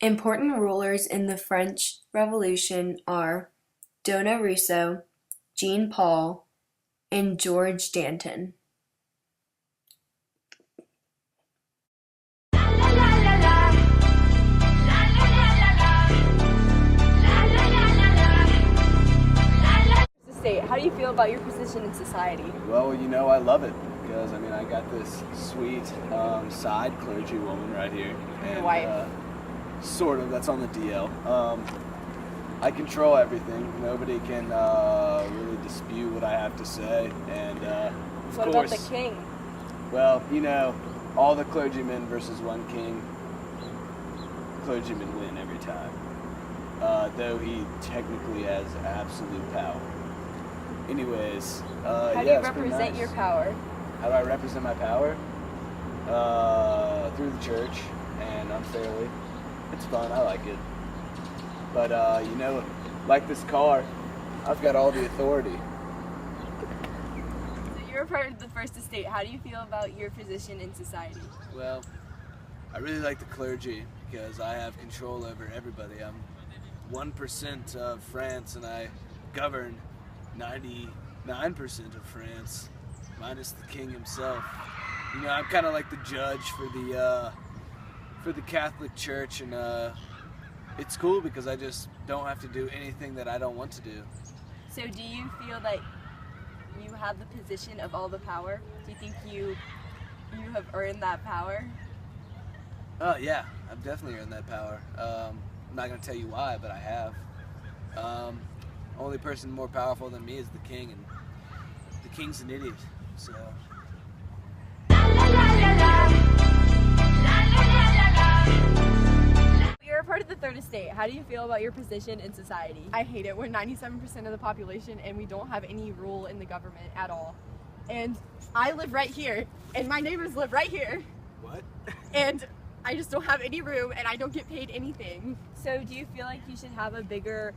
Important rulers in the French Revolution are Dona Rousseau, Jean Paul, and George Danton. How do you feel about your position in society? Well, I love it because I got this sweet side clergy woman right here, and wife. Sort of. That's on the DL. I control everything. Nobody can really dispute what I have to say, and what about the king? Well, all the clergymen versus one king. Clergymen win every time, though he technically has absolute power. Anyways, how do you represent your power? How do I represent my power? Through the church and unfairly. It's fun, I like it. But, like this car, I've got all the authority. So you're a part of the First Estate. How do you feel about your position in society? Well, I really like the clergy because I have control over everybody. I'm 1% of France and I govern 99% of France, minus the king himself. I'm kind of like the judge for the Catholic Church, and it's cool because I just don't have to do anything that I don't want to do. So do you feel that you have the position of all the power? Do you think you have earned that power? Oh yeah, I've definitely earned that power. I'm not going to tell you why, but I have. Only person more powerful than me is the king, and the king's an idiot, so... You're a part of the Third Estate. How do you feel about your position in society? I hate it. We're 97% of the population and we don't have any rule in the government at all. And I live right here, and my neighbors live right here. What? And I just don't have any room, and I don't get paid anything. So do you feel like you should have a bigger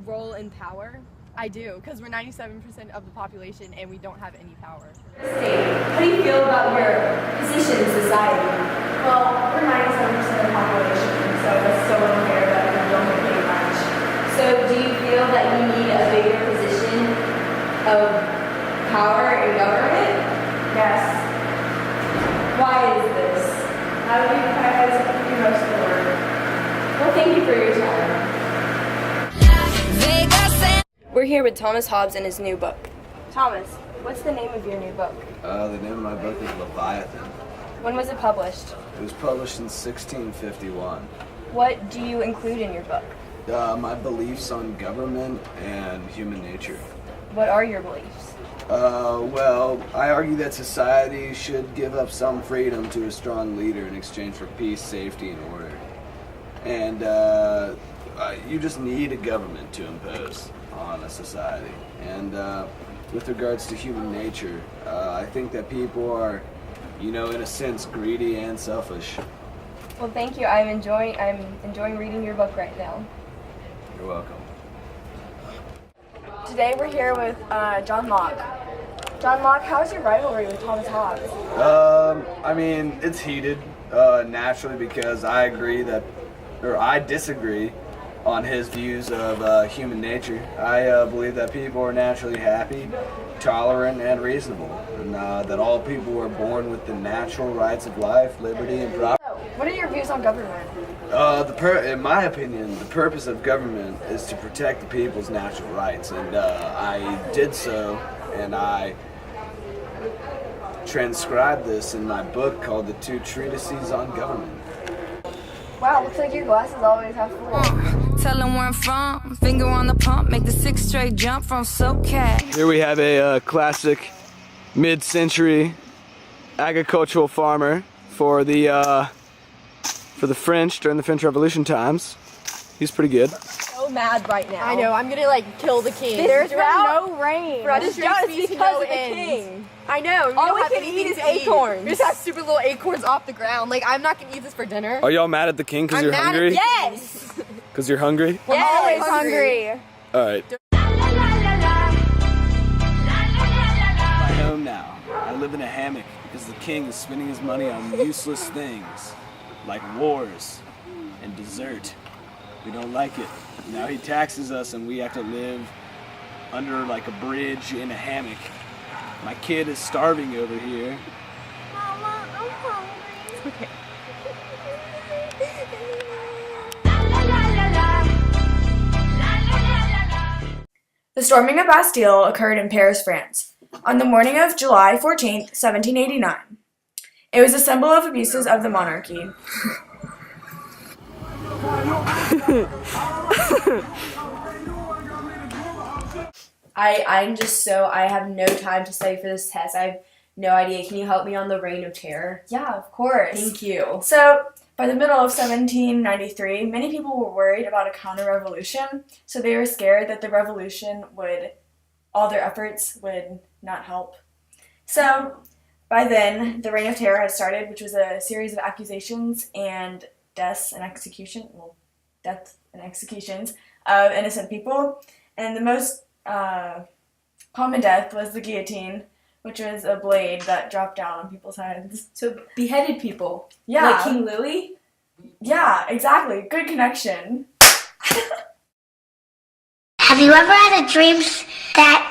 role in power? I do, because we're 97% of the population and we don't have any power. How do you feel about your position in society? Well, we're 97% of the population, so it's so unfair that we don't get paid much. So do you feel that you need a bigger position of power in government? Yes. Why is this? Because you're most of the work. Well, thank you for your time. We're here with Thomas Hobbes and his new book. Thomas, what's the name of your new book? The name of my book is Leviathan. When was it published? It was published in 1651. What do you include in your book? My beliefs on government and human nature. What are your beliefs? Well, I argue that society should give up some freedom to a strong leader in exchange for peace, safety, and order. And you just need a government to impose on a society. And with regards to human nature, I think that people are, in a sense, greedy and selfish. Well, thank you. I'm enjoying reading your book right now. You're welcome. Today we're here with John Locke. John Locke, how's your rivalry with Thomas Hobbes? It's heated, naturally, because I disagree on his views of human nature. I believe that people are naturally happy, tolerant, and reasonable, and that all people are born with the natural rights of life, liberty, and property. What are your views on government? In my opinion, the purpose of government is to protect the people's natural rights, and I did so, and I transcribed this in my book called The Two Treatises on Government. Wow, looks like your glasses always have full. Tell them where I'm from, finger on the pump, make the 6 straight jump from SoCal. Here we have a classic mid-century agricultural farmer for the French during the French Revolution times. He's pretty good. So mad right now. I know, I'm gonna kill the king. There's no rain. This drought is because of the king. I know. All we can eat is acorns. We just have stupid little acorns off the ground. I'm not gonna eat this for dinner. Are y'all mad at the king because you're hungry? Yes! Because you're hungry? We're always hungry. All right. My home now. I live in a hammock because the king is spending his money on useless things like wars, and dessert. We don't like it. Now he taxes us and we have to live under like a bridge in a hammock. My kid is starving over here. Mama, I'm hungry. Okay. The storming of Bastille occurred in Paris, France, on the morning of July 14, 1789. It was a symbol of abuses of the monarchy. I have no time to study for this test. I have no idea. Can you help me on the Reign of Terror? Yeah, of course. Thank you. So, by the middle of 1793, many people were worried about a counter-revolution, so they were scared that the revolution all their efforts would not help. So, by then, the Reign of Terror had started, which was a series of accusations and deaths and executions of innocent people. And the most common death was the guillotine, which was a blade that dropped down on people's heads. So beheaded people. Yeah. Like King Louis? Yeah, exactly. Good connection. Have you ever had a dream that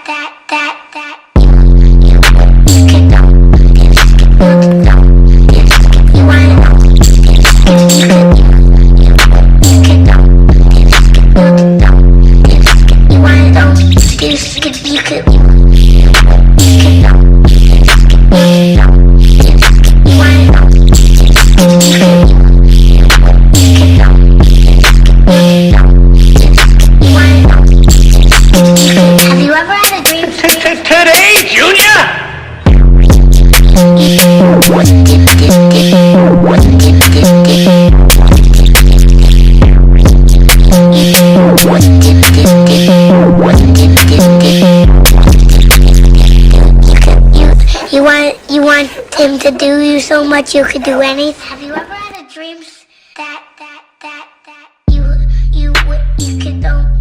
Today, Junior! You want him to do you so much you could do anything? Have you ever had a dream that you could don't